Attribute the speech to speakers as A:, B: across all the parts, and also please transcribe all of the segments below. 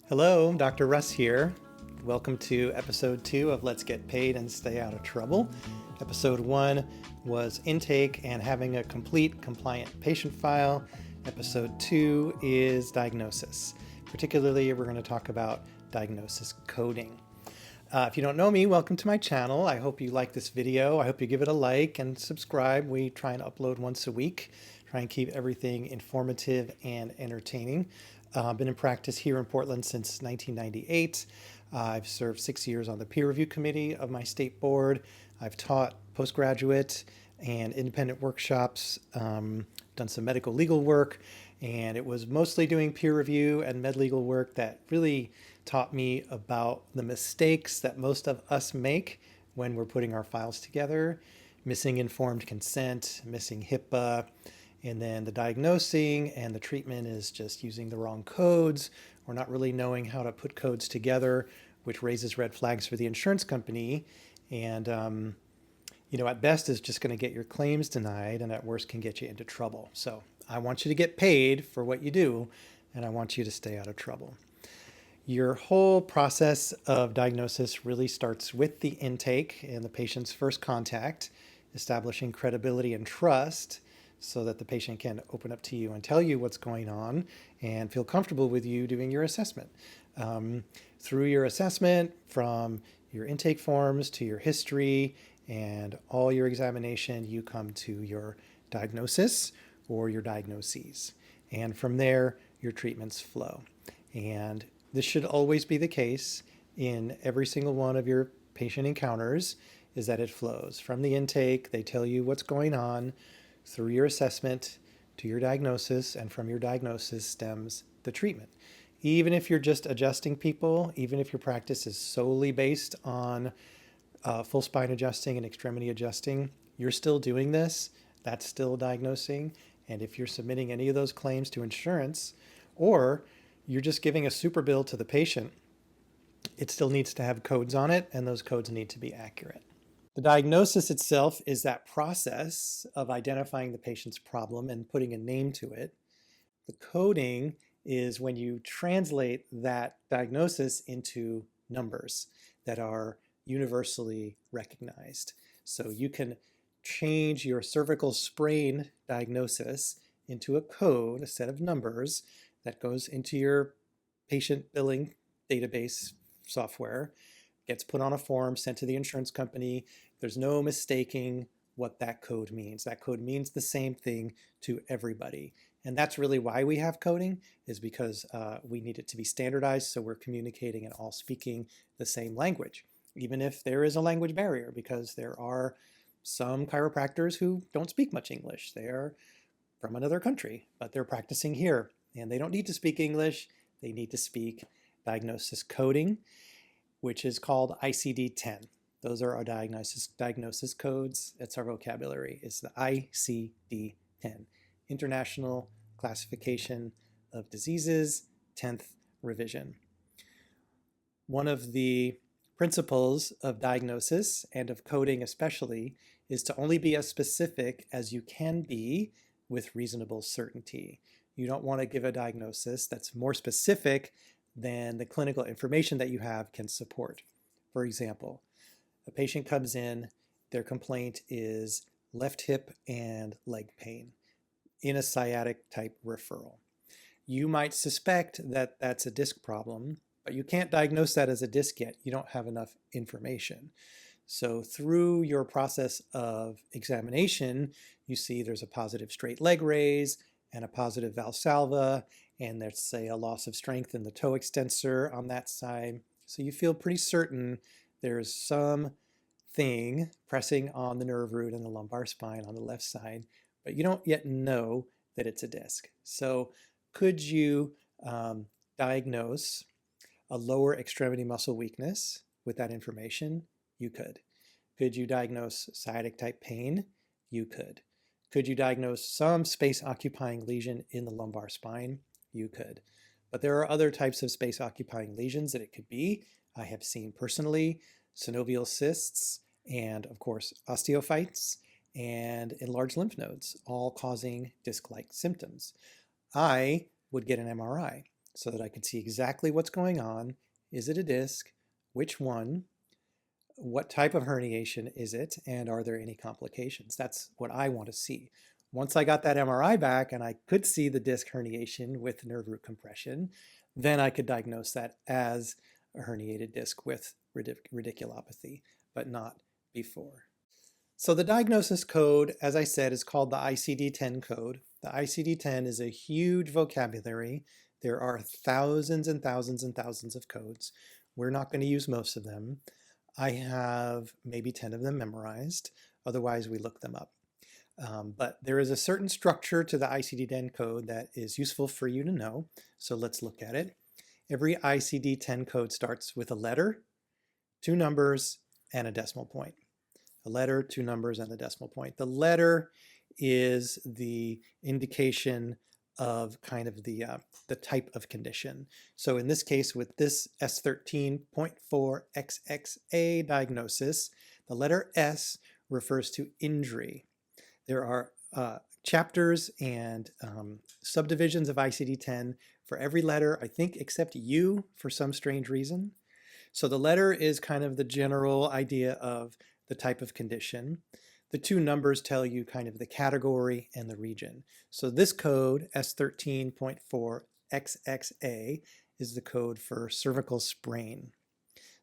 A: Hello, Dr. Russ here. Welcome to episode 2 of Let's Get Paid and Stay Out of Trouble. Episode 1 was intake and having a complete compliant patient file. Episode 2 is diagnosis. Particularly, we're going to talk about diagnosis coding. If you don't know me, welcome to my channel. I hope you like this video. I hope you give it a like and subscribe. We try and upload once a week, try and keep everything informative and entertaining. I've been in practice here in Portland since 1998. I've served 6 years on the peer review committee of my state board. I've taught postgraduate and independent workshops, done some medical legal work, and it was mostly doing peer review and med legal work that really taught me about the mistakes that most of us make when we're putting our files together, missing informed consent, missing HIPAA, and then the diagnosing and the treatment is just using the wrong codes or not really knowing how to put codes together, which raises red flags for the insurance company. And, at best is just going to get your claims denied, and at worst can get you into trouble. So I want you to get paid for what you do, and I want you to stay out of trouble. Your whole process of diagnosis really starts with the intake and the patient's first contact, establishing credibility and trust, so that the patient can open up to you and tell you what's going on and feel comfortable with you doing your assessment. Through your assessment, from your intake forms to your history and all your examination, you come to your diagnosis or your diagnoses. And from there, your treatments flow. And this should always be the case in every single one of your patient encounters, is that it flows. From the intake, they tell you what's going on, through your assessment to your diagnosis, and from your diagnosis stems the treatment. Even if you're just adjusting people, even if your practice is solely based on full spine adjusting and extremity adjusting, you're still doing this. That's still diagnosing. And if you're submitting any of those claims to insurance, or you're just giving a super bill to the patient, it still needs to have codes on it, and those codes need to be accurate. The diagnosis itself is that process of identifying the patient's problem and putting a name to it. The coding is when you translate that diagnosis into numbers that are universally recognized. So you can change your cervical sprain diagnosis into a code, a set of numbers that goes into your patient billing database software, gets put on a form, sent to the insurance company. There's no mistaking what that code means. That code means the same thing to everybody. And that's really why we have coding, is because we need it to be standardized so we're communicating and all speaking the same language, even if there is a language barrier, because there are some chiropractors who don't speak much English. They are from another country, but they're practicing here, and they don't need to speak English. They need to speak diagnosis coding, which is called ICD-10. Those are our diagnosis codes. That's our vocabulary. It's the ICD-10, International Classification of Diseases, 10th revision. One of the principles of diagnosis, and of coding especially, is to only be as specific as you can be with reasonable certainty. You don't want to give a diagnosis that's more specific than the clinical information that you have can support. For example, a patient comes in, their complaint is left hip and leg pain in a sciatic type referral. You might suspect that that's a disc problem, but you can't diagnose that as a disc yet. You don't have enough information. So through your process of examination, you see there's a positive straight leg raise and a positive Valsalva, and there's, say, a loss of strength in the toe extensor on that side. So you feel pretty certain there's some thing pressing on the nerve root and the lumbar spine on the left side, but you don't yet know that it's a disc. So could you diagnose a lower extremity muscle weakness with that information? You could. Could you diagnose sciatic type pain? You could. Could you diagnose some space-occupying lesion in the lumbar spine? You could. But there are other types of space-occupying lesions that it could be. I have seen personally synovial cysts and, of course, osteophytes and enlarged lymph nodes, all causing disc-like symptoms. I would get an MRI. so that I can see exactly what's going on. Is it a disc? Which one? What type of herniation is it? And are there any complications? That's what I want to see. Once I got that MRI back and I could see the disc herniation with nerve root compression, then I could diagnose that as a herniated disc with radiculopathy, but not before. So the diagnosis code, as I said, is called the ICD-10 code. The ICD-10 is a huge vocabulary. There are thousands and thousands and thousands of codes. We're not going to use most of them. I have maybe 10 of them memorized. Otherwise, we look them up. But there is a certain structure to the ICD-10 code that is useful for you to know. So let's look at it. Every ICD-10 code starts with a letter, 2 numbers, and a decimal point. A letter, 2 numbers, and a decimal point. The letter is the indication of kind of the type of condition. So in this case, with this S13.4XXA diagnosis, the letter S refers to injury. There are chapters and subdivisions of ICD-10 for every letter, I think, except U for some strange reason. So the letter is kind of the general idea of the type of condition. The 2 numbers tell you kind of the category and the region. So this code, S13.4XXA, is the code for cervical sprain.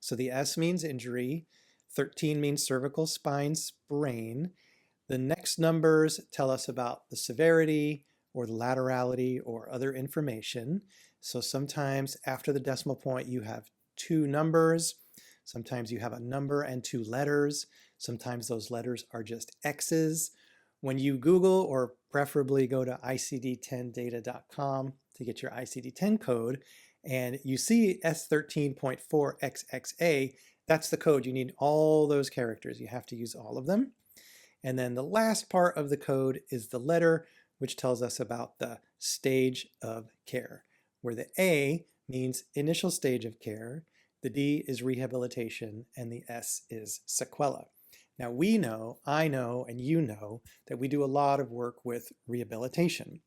A: So the S means injury, 13 means cervical spine sprain. The next numbers tell us about the severity or the laterality or other information. So sometimes after the decimal point you have 2 numbers. Sometimes you have a number and 2 letters. Sometimes those letters are just X's. When you Google, or preferably go to icd10data.com to get your ICD-10 code, and you see S13.4XXA, that's the code. You need all those characters. You have to use all of them. And then the last part of the code is the letter, which tells us about the stage of care, where the A means initial stage of care, the D is rehabilitation, and the S is sequela. Now we know, I know, and you know that we do a lot of work with rehabilitation.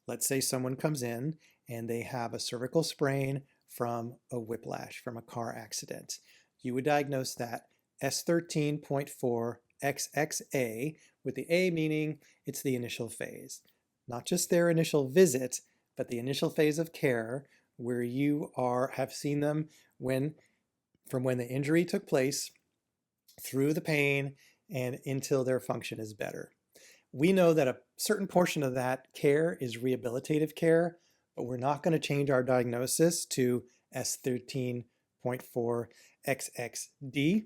A: Let's say someone comes in and they have a cervical sprain from a whiplash, from a car accident. You would diagnose that S13.4XXA, with the A meaning it's the initial phase. Not just their initial visit, but the initial phase of care where you have seen them from when the injury took place through the pain and until their function is better. We know that a certain portion of that care is rehabilitative care, but we're not going to change our diagnosis to S13.4XXD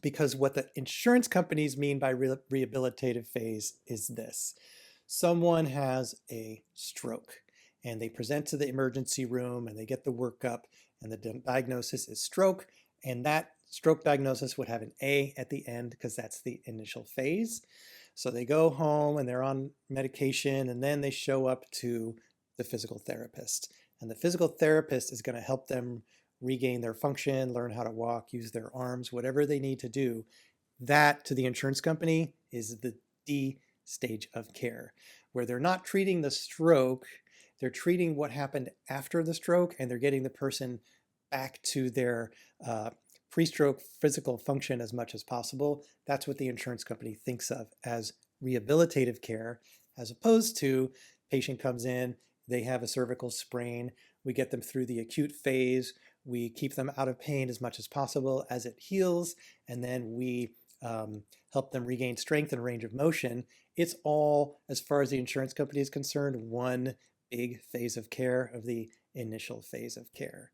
A: because what the insurance companies mean by rehabilitative phase is this. Someone has a stroke and they present to the emergency room and they get the workup and the diagnosis is stroke, and that stroke diagnosis would have an A at the end because that's the initial phase. So they go home and they're on medication and then they show up to the physical therapist. And the physical therapist is going to help them regain their function, learn how to walk, use their arms, whatever they need to do. That, to the insurance company, is the D stage of care, where they're not treating the stroke, they're treating what happened after the stroke, and they're getting the person back to their pre-stroke physical function as much as possible. That's what the insurance company thinks of as rehabilitative care, as opposed to patient comes in, they have a cervical sprain, we get them through the acute phase, we keep them out of pain as much as possible as it heals, and then we help them regain strength and range of motion. It's all, as far as the insurance company is concerned, one big phase of care of the initial phase of care.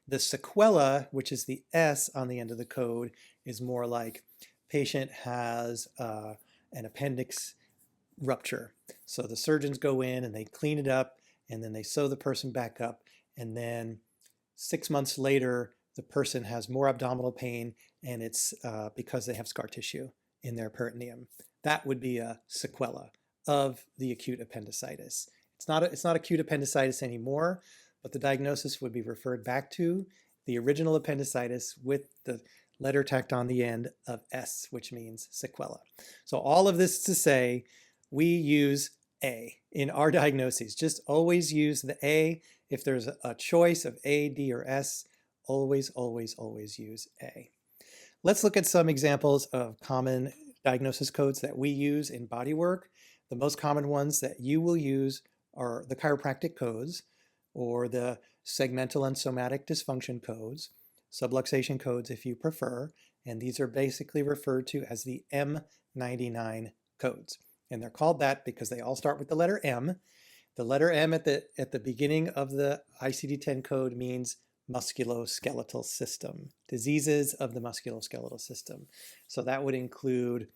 A: The sequela, which is the S on the end of the code, is more like patient has an appendix rupture. So the surgeons go in and they clean it up and then they sew the person back up, and then 6 months later the person has more abdominal pain, and it's because they have scar tissue in their peritoneum. That would be a sequela of the acute appendicitis. It's not acute appendicitis anymore, but the diagnosis would be referred back to the original appendicitis with the letter tacked on the end of S, which means sequela. So all of this to say, we use A in our diagnoses. Just always use the A. If there's a choice of A, D, or S, always, always, always use A. Let's look at some examples of common diagnosis codes that we use in bodywork. The most common ones that you will use are the chiropractic codes or the segmental and somatic dysfunction codes, subluxation codes if you prefer, and these are basically referred to as the M99 codes. And they're called that because they all start with the letter M. The letter M at the beginning of the ICD-10 code means musculoskeletal system, diseases of the musculoskeletal system. So that would include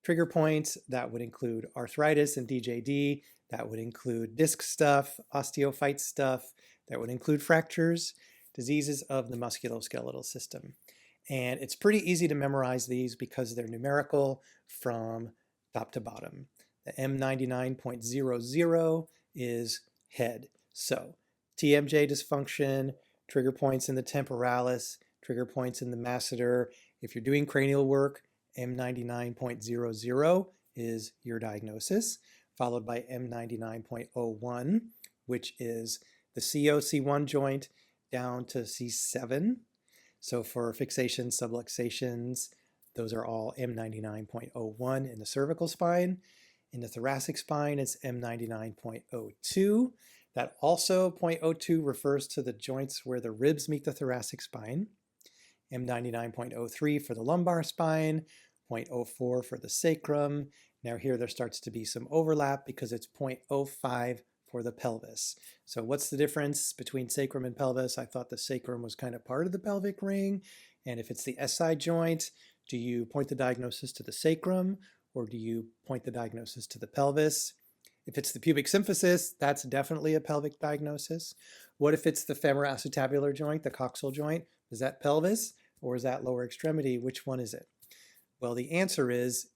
A: trigger points, that would include arthritis and DJD, that would include disc stuff, osteophyte stuff, that would include fractures, diseases of the musculoskeletal system. And it's pretty easy to memorize these because they're numerical from top to bottom. The M99.00 is head. So TMJ dysfunction, trigger points in the temporalis, trigger points in the masseter. If you're doing cranial work, M99.00 is your diagnosis, followed by M99.01, which is the CO, C1 joint down to C7. So for fixations, subluxations, those are all M99.01 in the cervical spine. In the thoracic spine, it's M99.02. That also, 0.02 refers to the joints where the ribs meet the thoracic spine. M99.03 for the lumbar spine, 0.04 for the sacrum. Now here there starts to be some overlap because it's 0.05 for the pelvis. So what's the difference between sacrum and pelvis? I thought the sacrum was kind of part of the pelvic ring. And if it's the SI joint, do you point the diagnosis to the sacrum or do you point the diagnosis to the pelvis? If it's the pubic symphysis, that's definitely a pelvic diagnosis. What if it's the femoroacetabular joint, the coxal joint? Is that pelvis or is that lower extremity? Which one is it? Well, the answer is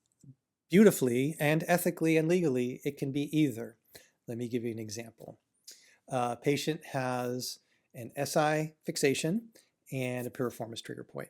A: beautifully and ethically and legally, it can be either. Let me give you an example. A patient has an SI fixation and a piriformis trigger point.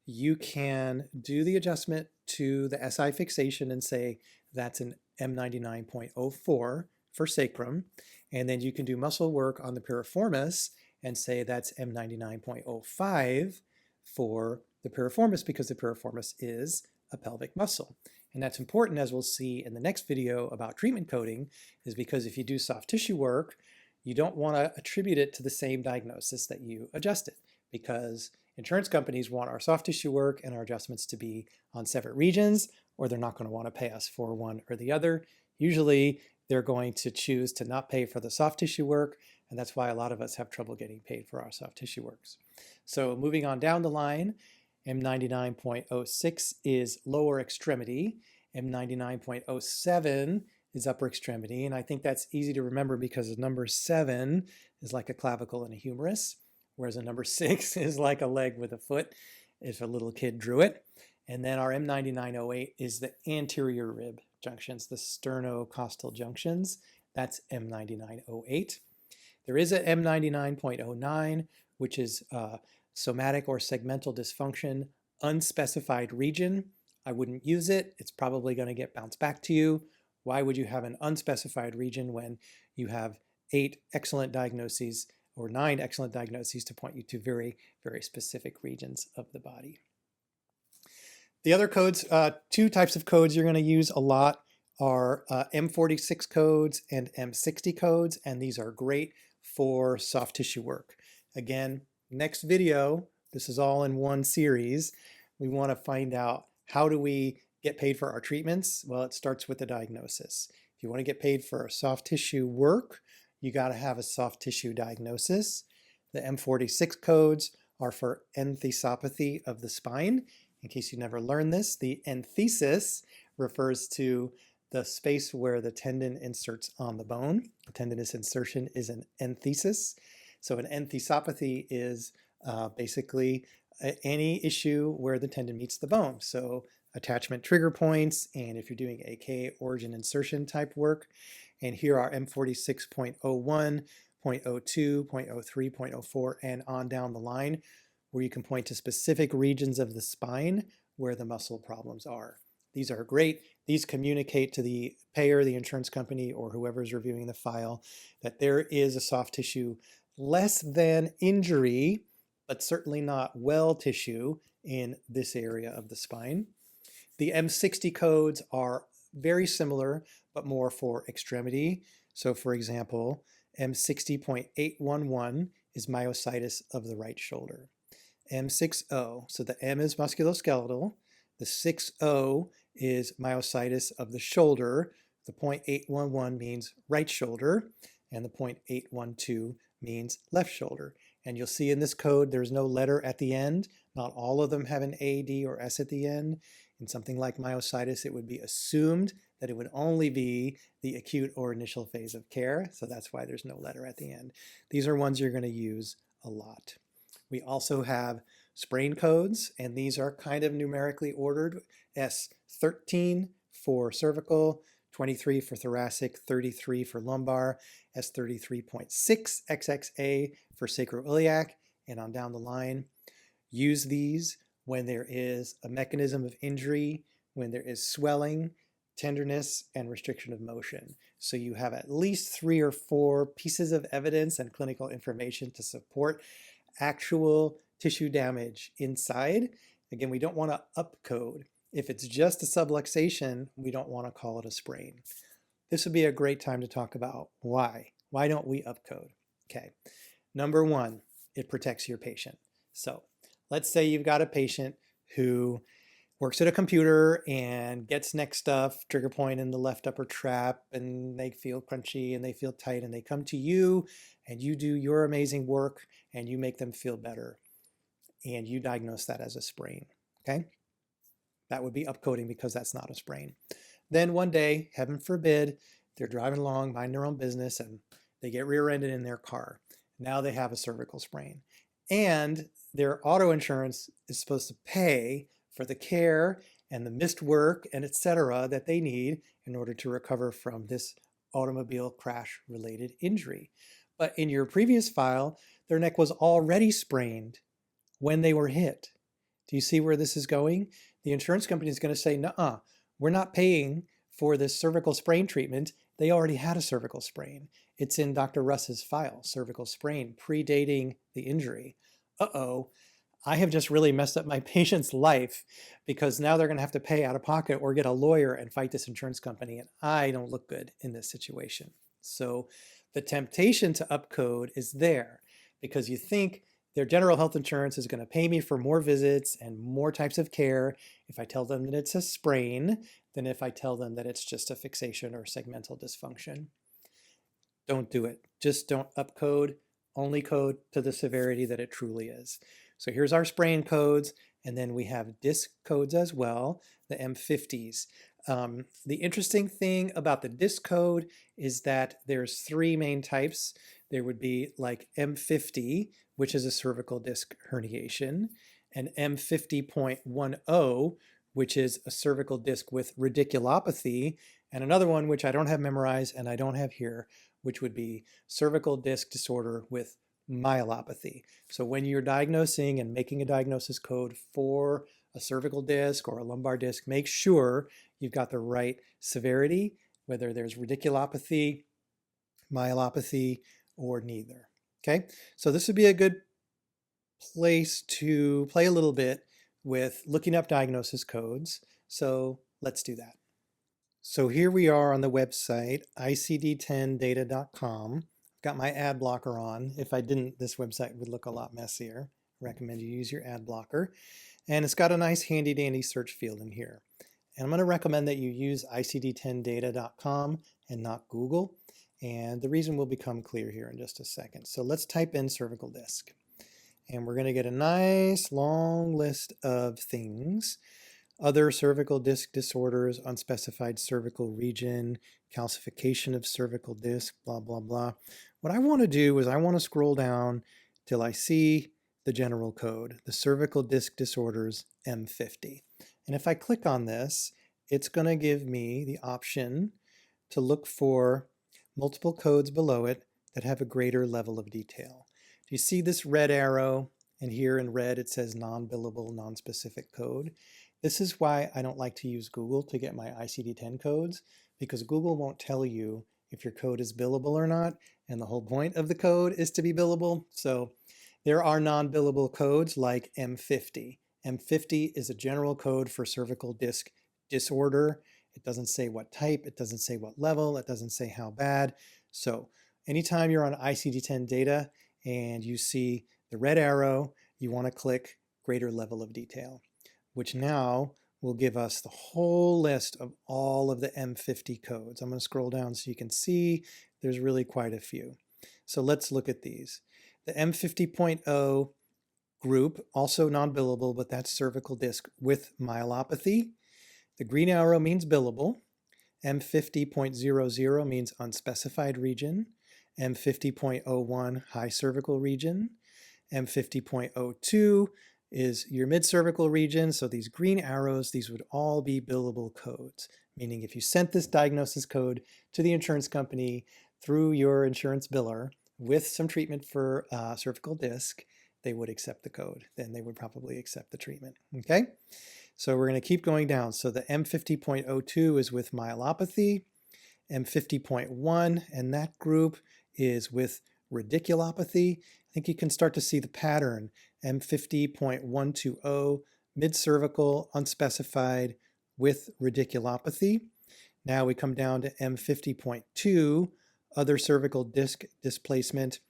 A: You can do the adjustment to the SI fixation and say that's an M99.04 for sacrum, and then you can do muscle work on the piriformis and say that's M99.05 for the piriformis because the piriformis is a pelvic muscle. And that's important, as we'll see in the next video about treatment coding, is because if you do soft tissue work, you don't want to attribute it to the same diagnosis that you adjusted, because insurance companies want our soft tissue work and our adjustments to be on separate regions, or they're not going to want to pay us for one or the other. Usually, they're going to choose to not pay for the soft tissue work, and that's why a lot of us have trouble getting paid for our soft tissue works. So moving on down the line, M99.06 is lower extremity, M99.07 is upper extremity, and I think that's easy to remember because a number 7 is like a clavicle and a humerus, whereas a number 6 is like a leg with a foot if a little kid drew it. And then our M99.08 is the anterior rib junctions, the sternocostal junctions. That's M99.08. There is a M99.09, which is somatic or segmental dysfunction, unspecified region. I wouldn't use it. It's probably going to get bounced back to you. Why would you have an unspecified region when you have 8 excellent diagnoses or 9 excellent diagnoses to point you to very, very specific regions of the body? The other codes, 2 types of codes you're going to use a lot are M46 codes and M60 codes, and these are great for soft tissue work. Again, next video, this is all in one series. We want to find out, how do we get paid for our treatments? Well, it starts with the diagnosis. If you want to get paid for soft tissue work, you got to have a soft tissue diagnosis. The M46 codes are for enthesopathy of the spine. In case you never learned this, the enthesis refers to the space where the tendon inserts on the bone. A tendinous insertion is an enthesis. So an enthesopathy is basically any issue where the tendon meets the bone. So attachment trigger points, and if you're doing AK origin insertion type work. And here are M46.01, 0.02, 0.03, 0.04, and on down the line, where you can point to specific regions of the spine where the muscle problems are. These are great. these communicate to the payer, the insurance company, or whoever is reviewing the file that there is a soft tissue less than injury, but certainly not well tissue in this area of the spine. The M60 codes are very similar, but more for extremity. So for example, M60.811 is myositis of the right shoulder. M60, so the M is musculoskeletal, the 60 is myositis of the shoulder, the .811 means right shoulder, and the .812 means left shoulder. And you'll see in this code, there's no letter at the end. Not all of them have an A, D, or S at the end. In something like myositis, it would be assumed that it would only be the acute or initial phase of care. So that's why there's no letter at the end. These are ones you're going to use a lot. We also have sprain codes, and these are kind of numerically ordered. S13 for cervical, 23 for thoracic, 33 for lumbar, S33.6 XXA for sacroiliac, and on down the line. Use these when there is a mechanism of injury, when there is swelling, tenderness, and restriction of motion. So you have at least 3 or 4 pieces of evidence and clinical information to support actual tissue damage inside. Again, we don't want to upcode. If it's just a subluxation, we don't want to call it a sprain. This would be a great time to talk about why. Why don't we upcode? Okay, number one, it protects your patient. So let's say you've got a patient who works at a computer and gets neck stuff, trigger point in the left upper trap, and they feel crunchy and they feel tight, and they come to you and you do your amazing work and you make them feel better and you diagnose that as a sprain, okay? That would be upcoding because that's not a sprain. Then one day, heaven forbid, they're driving along, minding their own business, and they get rear-ended in their car. Now they have a cervical sprain. And their auto insurance is supposed to pay for the care and the missed work and etc. that they need in order to recover from this automobile crash related injury. But in your previous file, their neck was already sprained when they were hit. Do you see where this is going? The insurance company is going to say, nuh-uh, we're not paying for this cervical sprain treatment. They already had a cervical sprain. It's in Dr. Russ's file, cervical sprain, predating the injury. Uh-oh, I have just really messed up my patient's life because now they're going to have to pay out of pocket or get a lawyer and fight this insurance company, and I don't look good in this situation. So the temptation to upcode is there because you think their general health insurance is going to pay me for more visits and more types of care if I tell them that it's a sprain than if I tell them that it's just a fixation or segmental dysfunction. Don't do it. Just don't upcode. Only code to the severity that it truly is. So here's our sprain codes, and then we have disc codes as well, the M50s. The interesting thing about the disc code is that there's 3 main types. There would be like M50, which is a cervical disc herniation, and M50.10, which is a cervical disc with radiculopathy, and another one which I don't have memorized and I don't have here, which would be cervical disc disorder with myelopathy. So when you're diagnosing and making a diagnosis code for a cervical disc or a lumbar disc, make sure you've got the right severity, whether there's radiculopathy, myelopathy, or neither. Okay, so this would be a good place to play a little bit with looking up diagnosis codes. So let's do that. So here we are on the website, icd10data.com. I've got my ad blocker on. If I didn't, this website would look a lot messier. I recommend you use your ad blocker. And it's got a nice handy dandy search field in here. And I'm going to recommend that you use icd10data.com and not Google. And the reason will become clear here in just a second. So let's type in cervical disc. And we're going to get a nice long list of things. Other cervical disc disorders, unspecified cervical region, calcification of cervical disc, blah, blah, blah. What I want to do is I want to scroll down till I see the general code, the cervical disc disorders M50. And if I click on this, it's going to give me the option to look for multiple codes below it that have a greater level of detail. Do you see this red arrow? And here in red it says non-billable, non-specific code. This is why I don't like to use Google to get my ICD-10 codes, because Google won't tell you if your code is billable or not. And the whole point of the code is to be billable. So there are non-billable codes like M50. M50 is a general code for cervical disc disorder. It doesn't say what type, it doesn't say what level, it doesn't say how bad. So anytime you're on ICD-10 data and you see the red arrow, you want to click greater level of detail, which now will give us the whole list of all of the M50 codes. I'm going to scroll down so you can see there's really quite a few. So let's look at these. The M50.0 group, also non-billable, but that's cervical disc with myelopathy. The green arrow means billable. M50.00 means unspecified region. M50.01, high cervical region. M50.02 is your mid-cervical region. So these green arrows, these would all be billable codes, meaning if you sent this diagnosis code to the insurance company through your insurance biller with some treatment for cervical disc, they would accept the code. Then they would probably accept the treatment, okay? So we're going to keep going down. So the M50.02 is with myelopathy, M50.1, and that group is with radiculopathy. I think you can start to see the pattern. M50.120, mid-cervical, unspecified, with radiculopathy. Now we come down to M50.2, other cervical disc displacement,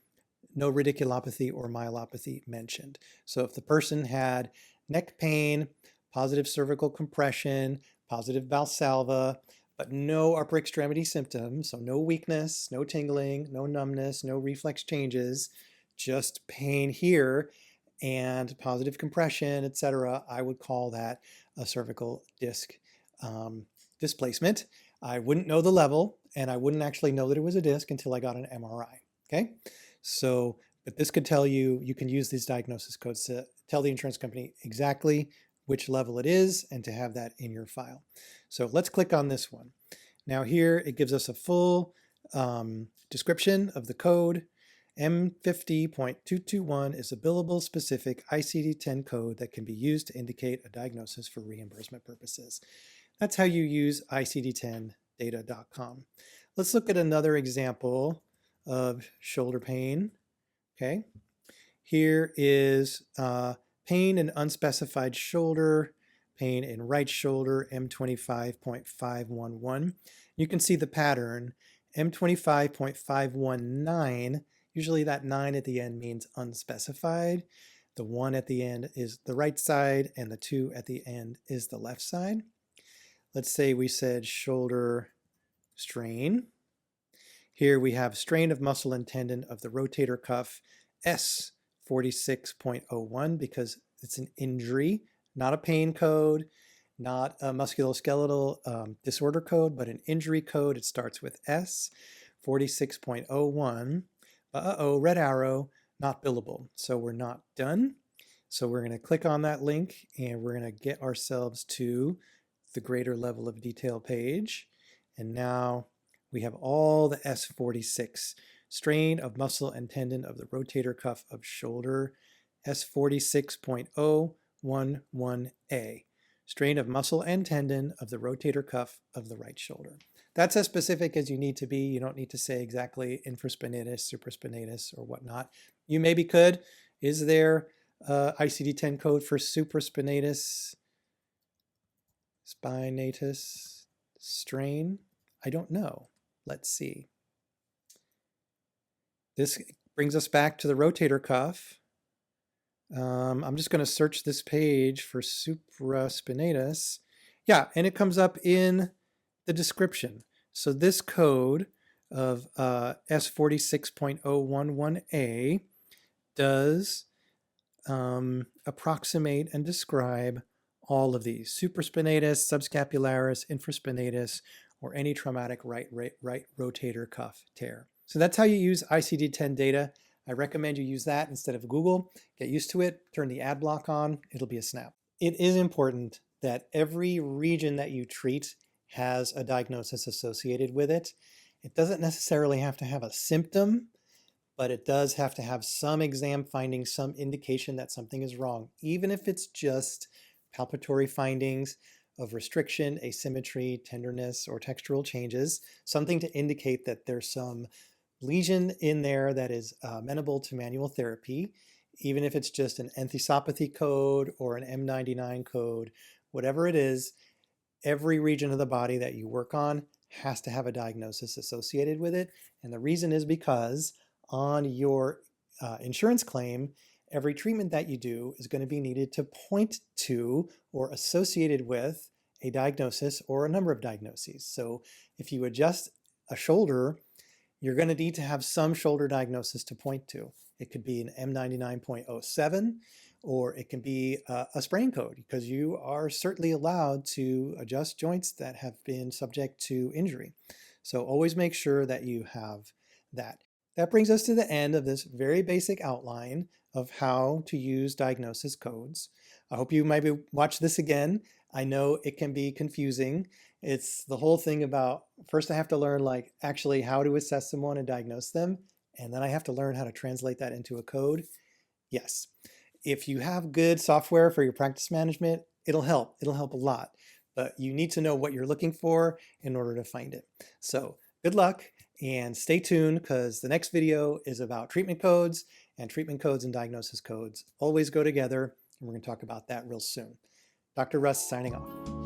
A: no radiculopathy or myelopathy mentioned. So if the person had neck pain, positive cervical compression, positive Valsalva, but no upper extremity symptoms, so no weakness, no tingling, no numbness, no reflex changes, just pain here and positive compression, etc., I would call that a cervical disc displacement. I wouldn't know the level, and I wouldn't actually know that it was a disc until I got an MRI, okay? So, but this could tell you, you can use these diagnosis codes to tell the insurance company exactly which level it is and to have that in your file. So let's click on this one. Now here it gives us a full description of the code. M50.221 is a billable specific ICD-10 code that can be used to indicate a diagnosis for reimbursement purposes. That's how you use ICD-10data.com. Let's look at another example of shoulder pain. Okay, here is pain in unspecified shoulder, pain in right shoulder, M25.511. You can see the pattern, M25.519. Usually that 9 at the end means unspecified. The 1 at the end is the right side, and the 2 at the end is the left side. Let's say we said shoulder strain. Here we have strain of muscle and tendon of the rotator cuff, S46.01, because it's an injury, not a pain code, not a musculoskeletal disorder code, but an injury code. It starts with S, 46.01. Red arrow, not billable. So we're not done. So we're going to click on that link and we're going to get ourselves to the greater level of detail page. And now we have all the S46. Strain of muscle and tendon of the rotator cuff of shoulder, S46.011A. Strain of muscle and tendon of the rotator cuff of the right shoulder. That's as specific as you need to be. You don't need to say exactly infraspinatus, supraspinatus, or whatnot. You maybe could. Is there ICD-10 code for supraspinatus, spinatus strain? I don't know. Let's see. This brings us back to the rotator cuff. I'm just going to search this page for supraspinatus. Yeah, and it comes up in the description. So this code of S46.011A does approximate and describe all of these: supraspinatus, subscapularis, infraspinatus, or any traumatic right rotator cuff tear. So that's how you use ICD-10 data. I recommend you use that instead of Google. Get used to it, turn the ad block on, it'll be a snap. It is important that every region that you treat has a diagnosis associated with it. It doesn't necessarily have to have a symptom, but it does have to have some exam findings, some indication that something is wrong, even if it's just palpatory findings of restriction, asymmetry, tenderness, or textural changes, something to indicate that there's some lesion in there that is amenable to manual therapy, even if it's just an enthesopathy code or an M99 code, whatever it is, every region of the body that you work on has to have a diagnosis associated with it. And the reason is because on your insurance claim, every treatment that you do is going to be needed to point to or associated with a diagnosis or a number of diagnoses. So if you adjust a shoulder, you're going to need to have some shoulder diagnosis to point to. It could be an M99.07, or it can be a sprain code, because you are certainly allowed to adjust joints that have been subject to injury. So always make sure that you have that. That brings us to the end of this very basic outline of how to use diagnosis codes. I hope you maybe watch this again. I know it can be confusing. It's the whole thing about, first I have to learn like actually how to assess someone and diagnose them, and then I have to learn how to translate that into a code. Yes. If you have good software for your practice management, it'll help. It'll help a lot, but you need to know what you're looking for in order to find it. So good luck and stay tuned, because the next video is about treatment codes, and treatment codes and diagnosis codes always go together. And we're going to talk about that real soon. Dr. Russ signing off.